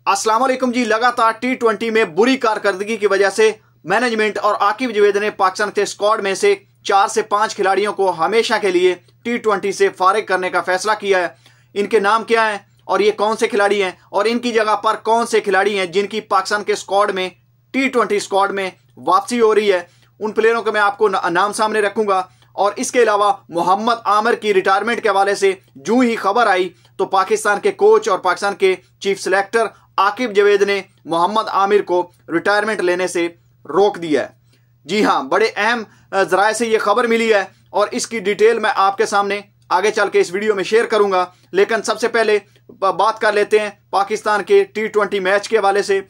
अस्सलाम वालेकुम जी। लगातार टी20 में बुरी कारकर्दगी की वजह से मैनेजमेंट और आकिब जवेद ने पाकिस्तान के स्क्वाड में से 4 से 5 खिलाड़ियों को हमेशा के लिए टी20 से फारिग करने का फैसला किया है। इनके नाम क्या हैं और ये कौन से खिलाड़ी हैं और इनकी जगह पर कौन से खिलाड़ी हैं जिनकी पाकिस्तान के स्क्वाड में टी20 स्क्वाड में वापसी हो रही है, उन प्लेयरों के मैं आपको नाम सामने रखूंगा। और इसके अलावा मोहम्मद आमिर की रिटायरमेंट के हवाले से जूं ही खबर आई तो पाकिस्तान के कोच और पाकिस्तान के चीफ सिलेक्टर आकिब जवेद ने मोहम्मद आमिर को रिटायरमेंट लेने से रोक दिया है। जी हाँ, बड़े अहम जराए से ये खबर मिली है और इसकी डिटेल मैं आपके सामने आगे चल के इस वीडियो में शेयर करूंगा। लेकिन सबसे पहले बात कर लेते हैं पाकिस्तान के टी20 मैच के हवाले से,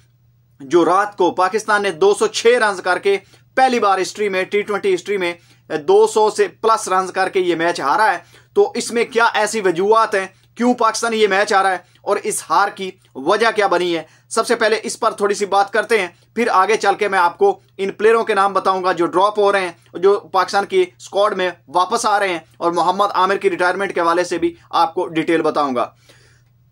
जो रात को पाकिस्तान ने 206 रन करके पहली बार हिस्ट्री में टी20 हिस्ट्री में 200 से प्लस रन करके ये मैच हारा है। तो इसमें क्या ऐसी वजूहत हैं, क्यों पाकिस्तान ये मैच हारा है और इस हार की वजह क्या बनी है, सबसे पहले इस पर थोड़ी सी बात करते हैं। फिर आगे चल के मैं आपको इन प्लेयरों के नाम बताऊंगा जो ड्रॉप हो रहे हैं, जो पाकिस्तान की स्क्वाड में वापस आ रहे हैं, और मोहम्मद आमिर की रिटायरमेंट के हवाले से भी आपको डिटेल बताऊंगा।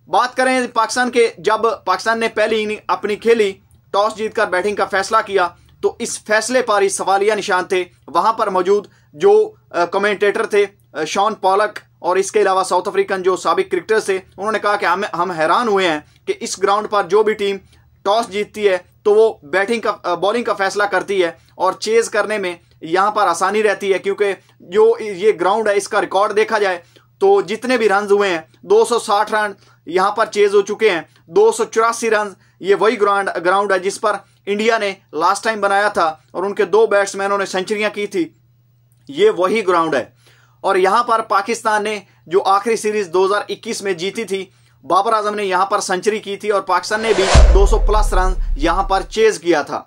बात करें पाकिस्तान के, जब पाकिस्तान ने पहली इनिंग अपनी खेली, टॉस जीतकर बैटिंग का फैसला किया, तो इस फैसले पर ही सवालिया निशान थे। वहां पर मौजूद जो कमेंटेटर थे शॉन पॉलक और इसके अलावा साउथ अफ्रीकन जो साबिक क्रिकेटर्स थे, उन्होंने कहा कि हम हैरान हुए हैं कि इस ग्राउंड पर जो भी टीम टॉस जीतती है तो वो बॉलिंग का फैसला करती है और चेज करने में यहाँ पर आसानी रहती है, क्योंकि जो ये ग्राउंड है इसका रिकॉर्ड देखा जाए तो जितने भी रन हुए हैं 260 रन यहाँ पर चेज हो चुके हैं। 284 रन ये वही ग्राउंड है जिस पर इंडिया ने लास्ट टाइम बनाया था और उनके 2 बैट्समैनों ने सेंचुरियां की थी। ये वही ग्राउंड है और यहां पर पाकिस्तान ने जो आखिरी सीरीज 2021 में जीती थी, बाबर आजम ने यहां पर सेंचुरी की थी और पाकिस्तान ने भी 200 प्लस रन यहां पर चेज किया था।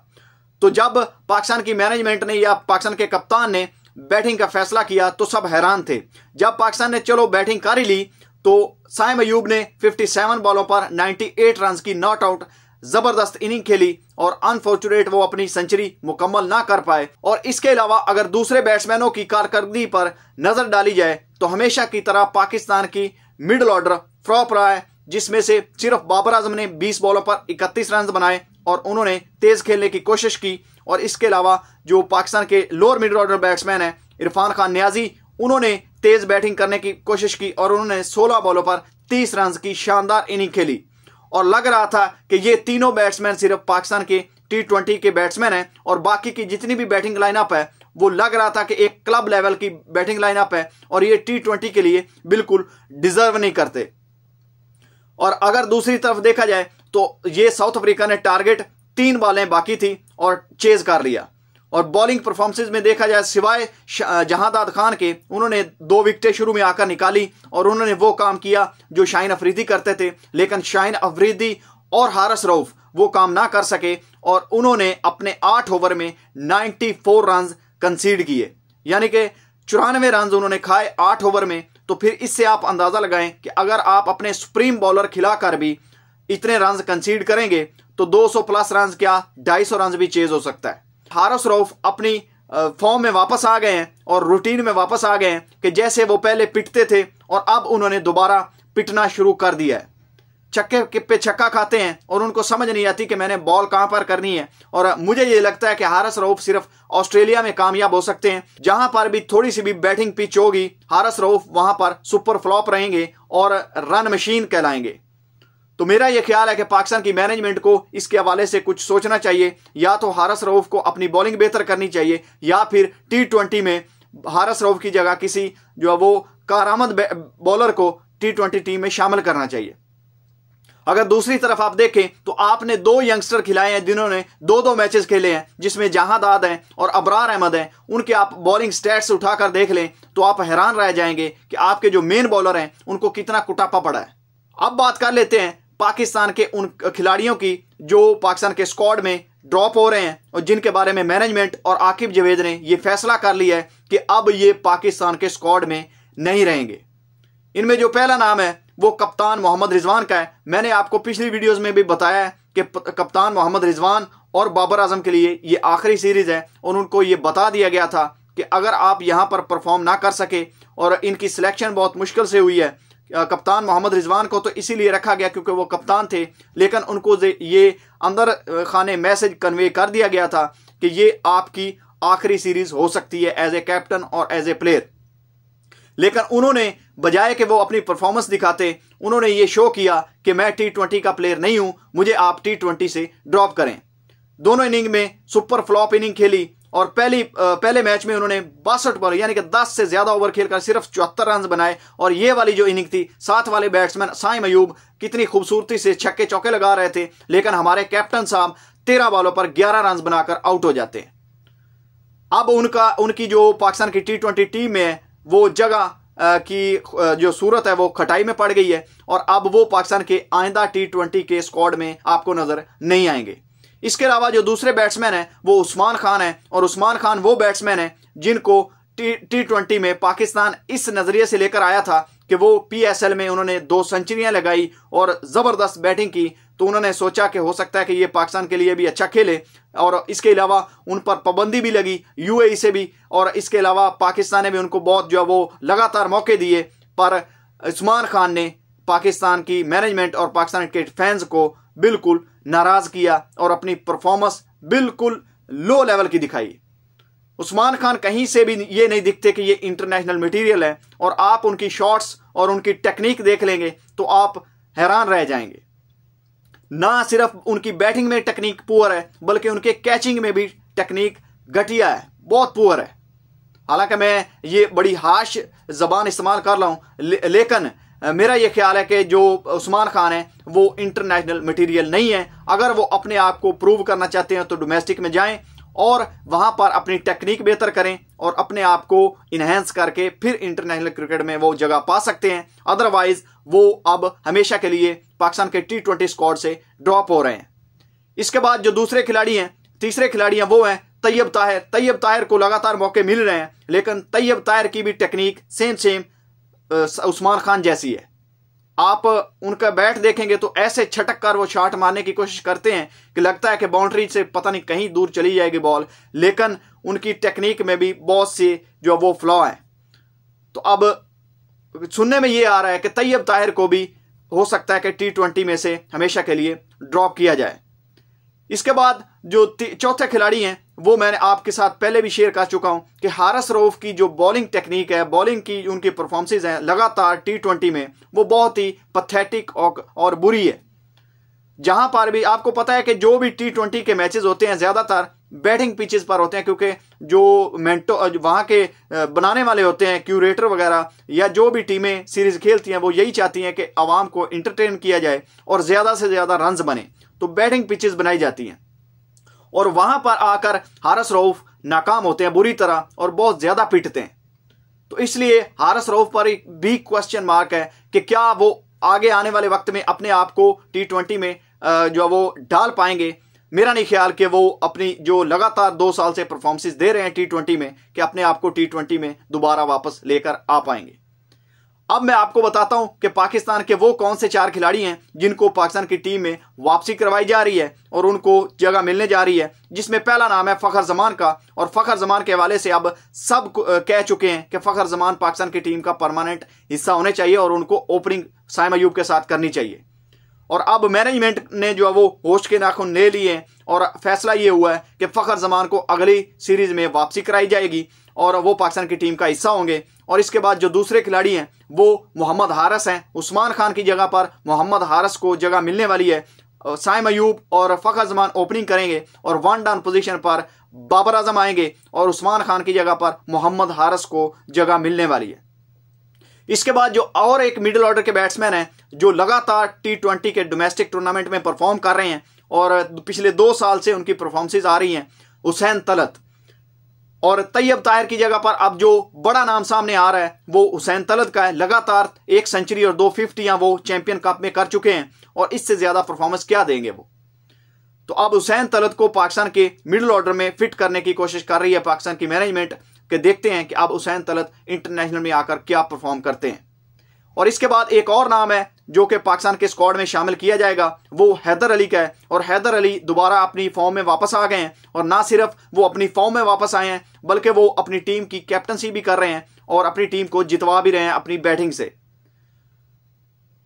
तो जब पाकिस्तान की मैनेजमेंट ने या पाकिस्तान के कप्तान ने बैटिंग का फैसला किया तो सब हैरान थे। जब पाकिस्तान ने चलो बैटिंग कर ही ली तो साइम अयूब ने 57 बॉलों पर 98 रन की नॉट आउट जबरदस्त इनिंग खेली और अनफॉर्चुनेट वो अपनी सेंचुरी मुकम्मल ना कर पाए। और इसके अलावा अगर दूसरे बैट्समैनों की कारकर्दगी पर नजर डाली जाए तो हमेशा की तरह पाकिस्तान की मिडिल ऑर्डर फ्लॉप रहा है, जिसमें से सिर्फ बाबर आजम ने 20 बॉलों पर 31 रन बनाए और उन्होंने तेज खेलने की कोशिश की। और इसके अलावा जो पाकिस्तान के लोअर मिडिल ऑर्डर बैट्समैन है इरफान खान नियाजी, उन्होंने तेज बैटिंग करने की कोशिश की और उन्होंने 16 बॉलों पर 30 रन की शानदार इनिंग खेली। और लग रहा था कि ये तीनों बैट्समैन सिर्फ पाकिस्तान के टी20 के बैट्समैन हैं और बाकी की जितनी भी बैटिंग लाइनअप है वो लग रहा था कि एक क्लब लेवल की बैटिंग लाइनअप है और ये टी20 के लिए बिल्कुल डिजर्व नहीं करते। और अगर दूसरी तरफ देखा जाए तो ये साउथ अफ्रीका ने टारगेट 3 बॉलें बाकी थी और चेज कर लिया। और बॉलिंग परफॉर्मेंसेज में देखा जाए सिवाय जहांदाद खान के, उन्होंने 2 विकेटें शुरू में आकर निकाली और उन्होंने वो काम किया जो शाहीन अफरीदी करते थे, लेकिन शाहीन अफरीदी और हारिस रऊफ वो काम ना कर सके और उन्होंने अपने 8 ओवर में 94 रन कंसीड किए, यानी कि 94 रन उन्होंने खाए 8 ओवर में। तो फिर इससे आप अंदाजा लगाएं कि अगर आप अपने सुप्रीम बॉलर खिलाकर भी इतने रन कंसीड करेंगे तो 200 प्लस रन क्या 250 रन भी चेज हो सकता है। हारिस रऊफ अपनी फॉर्म में वापस आ गए हैं और रूटीन में वापस आ गए हैं कि जैसे वो पहले पिटते थे और अब उन्होंने दोबारा पिटना शुरू कर दिया है। छक्के पे छक्का खाते हैं और उनको समझ नहीं आती कि मैंने बॉल कहां पर करनी है। और मुझे ये लगता है कि हारिस रऊफ सिर्फ ऑस्ट्रेलिया में कामयाब हो सकते हैं, जहां पर भी थोड़ी सी भी बैटिंग पिच होगी हारिस रऊफ वहां पर सुपर फ्लॉप रहेंगे और रन मशीन कहलाएंगे। तो मेरा यह ख्याल है कि पाकिस्तान की मैनेजमेंट को इसके हवाले से कुछ सोचना चाहिए, या तो हारिस रऊफ को अपनी बॉलिंग बेहतर करनी चाहिए या फिर टी20 में हारिस रऊफ की जगह किसी जो वो कारआमद बॉलर को टी20 टीम में शामिल करना चाहिए। अगर दूसरी तरफ आप देखें तो आपने 2 यंगस्टर खिलाए हैं जिन्होंने 2-2 मैचेस खेले हैं, जिसमें जहांदाद हैं और अबरार अहमद हैं। उनके आप बॉलिंग स्टैट्स उठाकर देख लें तो आप हैरान रह जाएंगे कि आपके जो मेन बॉलर हैं उनको कितना कुटापा पड़ा है। अब बात कर लेते हैं पाकिस्तान के उन खिलाड़ियों की जो पाकिस्तान के स्क्वाड में ड्रॉप हो रहे हैं और जिनके बारे में मैनेजमेंट और आकिब जवेद ने यह फैसला कर लिया है कि अब ये पाकिस्तान के स्क्वाड में नहीं रहेंगे। इनमें जो पहला नाम है वो कप्तान मोहम्मद रिजवान का है। मैंने आपको पिछली वीडियोस में भी बताया है कि कप्तान मोहम्मद रिजवान और बाबर आजम के लिए ये आखिरी सीरीज है और उनको ये बता दिया गया था कि अगर आप यहां पर परफॉर्म ना कर सके, और इनकी सिलेक्शन बहुत मुश्किल से हुई है कप्तान मोहम्मद रिजवान को तो इसीलिए रखा गया क्योंकि वो कप्तान थे, लेकिन उनको ये अंदर खाने मैसेज कन्वे कर दिया गया था कि ये आपकी आखिरी सीरीज हो सकती है एज ए कैप्टन और एज ए प्लेयर। लेकिन उन्होंने बजाय कि वो अपनी परफॉर्मेंस दिखाते, उन्होंने ये शो किया कि मैं T20 का प्लेयर नहीं हूं, मुझे आप T20 से ड्रॉप करें। दोनों इनिंग में सुपर फ्लॉप इनिंग खेली और पहले मैच में उन्होंने 62 बॉल यानी कि 10 से ज्यादा ओवर खेलकर सिर्फ 74 रन बनाए। और ये वाली जो इनिंग थी, साथ वाले बैट्समैन साइम अयूब कितनी खूबसूरती से छक्के चौके लगा रहे थे, लेकिन हमारे कैप्टन साहब 13 बॉलों पर 11 रन बनाकर आउट हो जाते हैं। अब उनकी जो पाकिस्तान की T20 टीम में है, वो जगह की जो सूरत है वो खटाई में पड़ गई है और अब वो पाकिस्तान के आइंदा T20 के स्क्वाड में आपको नजर नहीं आएंगे। इसके अलावा जो दूसरे बैट्समैन हैं वो उस्मान खान है, और उस्मान खान वो बैट्समैन है जिनको T20 में पाकिस्तान इस नजरिए से लेकर आया था कि वो PSL में उन्होंने 2 सेंचुरियां लगाई और जबरदस्त बैटिंग की, तो उन्होंने सोचा कि हो सकता है कि ये पाकिस्तान के लिए भी अच्छा खेले। और इसके अलावा उन पर पाबंदी भी लगी UAE से भी, और इसके अलावा पाकिस्तान ने भी उनको बहुत जो वो लगातार मौके दिए, पर उस्मान खान ने पाकिस्तान की मैनेजमेंट और पाकिस्तान के फैंस को बिल्कुल नाराज किया और अपनी परफॉर्मेंस बिल्कुल लो लेवल की दिखाई। उस्मान खान कहीं से भी ये नहीं दिखते कि ये इंटरनेशनल मटेरियल है, और आप उनकी शॉट्स और उनकी टेक्निक देख लेंगे तो आप हैरान रह जाएंगे। ना सिर्फ उनकी बैटिंग में टेक्निक पुअर है, बल्कि उनके कैचिंग में भी टेक्निक घटिया है, बहुत पुअर है। हालांकि मैं ये बड़ी हाश जबान इस्तेमाल कर रहा हूं, लेकिन मेरा ये ख्याल है कि जो उस्मान खान है वो इंटरनेशनल मटेरियल नहीं है। अगर वो अपने आप को प्रूव करना चाहते हैं तो डोमेस्टिक में जाएं और वहां पर अपनी टेक्निक बेहतर करें और अपने आप को इनहेंस करके फिर इंटरनेशनल क्रिकेट में वो जगह पा सकते हैं। अदरवाइज वो अब हमेशा के लिए पाकिस्तान के T20 स्क्वाड से ड्रॉप हो रहे हैं। इसके बाद जो दूसरे खिलाड़ी हैं, तीसरे खिलाड़ी हैं, वो हैं तैयब ताहिर। तैयब ताहिर को लगातार मौके मिल रहे हैं, लेकिन तैयब ताहिर की भी टेक्निक सेम उस्मान खान जैसी है। आप उनका बैट देखेंगे तो ऐसे छटक कर वो शॉट मारने की कोशिश करते हैं कि लगता है कि बाउंड्री से पता नहीं कहीं दूर चली जाएगी बॉल, लेकिन उनकी टेक्निक में भी बहुत से जो वो फ्लॉ हैं। तो अब सुनने में ये आ रहा है कि तैयब ताहिर को भी हो सकता है कि T20 में से हमेशा के लिए ड्रॉप किया जाए। इसके बाद जो चौथे खिलाड़ी हैं वो मैंने आपके साथ पहले भी शेयर कर चुका हूं कि हारिस रऊफ की जो बॉलिंग टेक्निक है, बॉलिंग की उनकी परफॉर्मेंसेज हैं लगातार T20 में, वो बहुत ही पैथेटिक और बुरी है। जहां पर भी आपको पता है कि जो भी T20 के मैचेस होते हैं ज्यादातर बैटिंग पिचेस पर होते हैं, क्योंकि जो वहां के बनाने वाले होते हैं क्यूरेटर वगैरह, या जो भी टीमें सीरीज खेलती हैं वो यही चाहती हैं कि आवाम को इंटरटेन किया जाए और ज्यादा से ज्यादा रन्स बने, तो बैटिंग पिचेस बनाई जाती हैं। और वहां पर आकर हारिस रऊफ नाकाम होते हैं बुरी तरह और बहुत ज्यादा पिटते हैं। तो इसलिए हारिस रऊफ पर एक भी क्वेश्चन मार्क है कि क्या वो आगे आने वाले वक्त में अपने आप को T20 में जो वो डाल पाएंगे। मेरा नहीं ख्याल कि वो अपनी जो लगातार 2 साल से परफॉर्मेंसेस दे रहे हैं T20 में कि अपने आप को T20 में दोबारा वापस लेकर आ पाएंगे। अब मैं आपको बताता हूं कि पाकिस्तान के वो कौन से 4 खिलाड़ी हैं जिनको पाकिस्तान की टीम में वापसी करवाई जा रही है और उनको जगह मिलने जा रही है, जिसमें पहला नाम है फखर जमान का। और फखर जमान के हवाले से अब सब कह चुके हैं कि फखर जमान पाकिस्तान की टीम का परमानेंट हिस्सा होने चाहिए और उनको ओपनिंग साइम अयूब के साथ करनी चाहिए। और अब मैनेजमेंट ने जो है वो होश के नाखून ले लिए और फैसला ये हुआ है कि फखर जमान को अगली सीरीज में वापसी कराई जाएगी और वो पाकिस्तान की टीम का हिस्सा होंगे। और इसके बाद जो दूसरे खिलाड़ी हैं वो मोहम्मद हारिस हैं। उस्मान खान की जगह पर मोहम्मद हारिस को जगह मिलने वाली है। साइम अयूब और फखर जमान ओपनिंग करेंगे और 1 डाउन पोजीशन पर बाबर आजम आएंगे और उस्मान खान की जगह पर मोहम्मद हारिस को जगह मिलने वाली है। इसके बाद जो और एक मिडिल ऑर्डर के बैट्समैन हैं जो लगातार T20 के डोमेस्टिक टूर्नामेंट में परफॉर्म कर रहे हैं और पिछले 2 साल से उनकी परफॉर्मेंसेज आ रही हैं, हुसैन तलत। और तैयब ताहिर की जगह पर अब जो बड़ा नाम सामने आ रहा है वो हुसैन तलत का है। लगातार 1 सेंचुरी और 2 50 वो चैंपियन कप में कर चुके हैं और इससे ज्यादा परफॉर्मेंस क्या देंगे वो। तो अब हुसैन तलत को पाकिस्तान के मिडिल ऑर्डर में फिट करने की कोशिश कर रही है पाकिस्तान की मैनेजमेंट, कि देखते हैं कि अब हुसैन तलत इंटरनेशनल में आकर क्या परफॉर्म करते हैं। और इसके बाद एक और नाम है जो कि पाकिस्तान के स्क्वाड में शामिल किया जाएगा, वो हैदर अली का है। और हैदर अली दोबारा अपनी फॉर्म में वापस आ गए हैं और ना सिर्फ वो अपनी फॉर्म में वापस आए हैं बल्कि वो अपनी टीम की कैप्टनसी भी कर रहे हैं और अपनी टीम को जितवा भी रहे हैं अपनी बैटिंग से।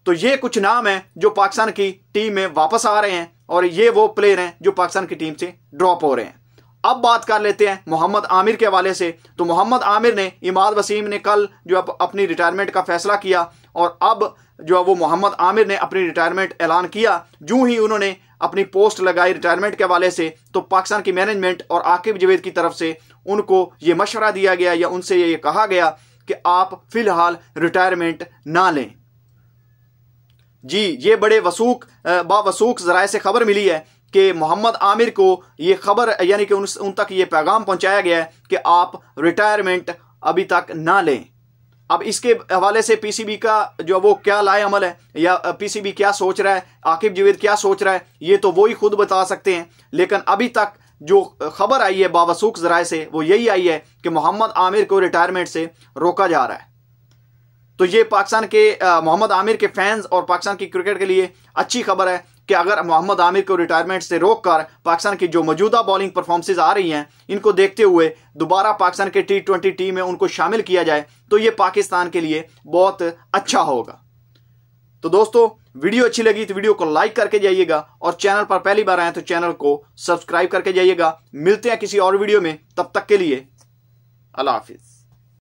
तो ये कुछ नाम हैं जो पाकिस्तान की टीम में वापस आ रहे हैं और ये वो प्लेयर हैं जो पाकिस्तान की टीम से ड्रॉप हो रहे हैं। अब बात कर लेते हैं मोहम्मद आमिर के हवाले से। तो मोहम्मद आमिर ने, इमाद वसीम ने कल जो अपनी रिटायरमेंट का फैसला किया और अब जो है वो मोहम्मद आमिर ने अपनी रिटायरमेंट ऐलान किया। जो ही उन्होंने अपनी पोस्ट लगाई रिटायरमेंट के हवाले से, तो पाकिस्तान की मैनेजमेंट और आकिब जवेद की तरफ से उनको ये मशवरा दिया गया या उनसे ये कहा गया कि आप फिलहाल रिटायरमेंट ना लें। जी, ये बड़े बावसूख जराए से खबर मिली है कि मोहम्मद आमिर को ये खबर यानी कि उन तक ये पैगाम पहुंचाया गया है कि आप रिटायरमेंट अभी तक ना लें। अब इसके हवाले से पीसीबी का जो वो क्या लाए अमल है या पीसीबी क्या सोच रहा है, आकिब जवेद क्या सोच रहा है, ये तो वो ही खुद बता सकते हैं। लेकिन अभी तक जो खबर आई है बावसूख जराए से वो यही आई है कि मोहम्मद आमिर को रिटायरमेंट से रोका जा रहा है। तो ये पाकिस्तान के मोहम्मद आमिर के फैंस और पाकिस्तान की क्रिकेट के लिए अच्छी खबर है कि अगर मोहम्मद आमिर को रिटायरमेंट से रोककर पाकिस्तान की जो मौजूदा बॉलिंग परफॉर्मेंसेज आ रही हैं, इनको देखते हुए दोबारा पाकिस्तान के T20 टीम में उनको शामिल किया जाए तो ये पाकिस्तान के लिए बहुत अच्छा होगा। तो दोस्तों, वीडियो अच्छी लगी तो वीडियो को लाइक करके जाइएगा और चैनल पर पहली बार आए तो चैनल को सब्सक्राइब करके जाइएगा। मिलते हैं किसी और वीडियो में, तब तक के लिए अल्लाह हाफिज।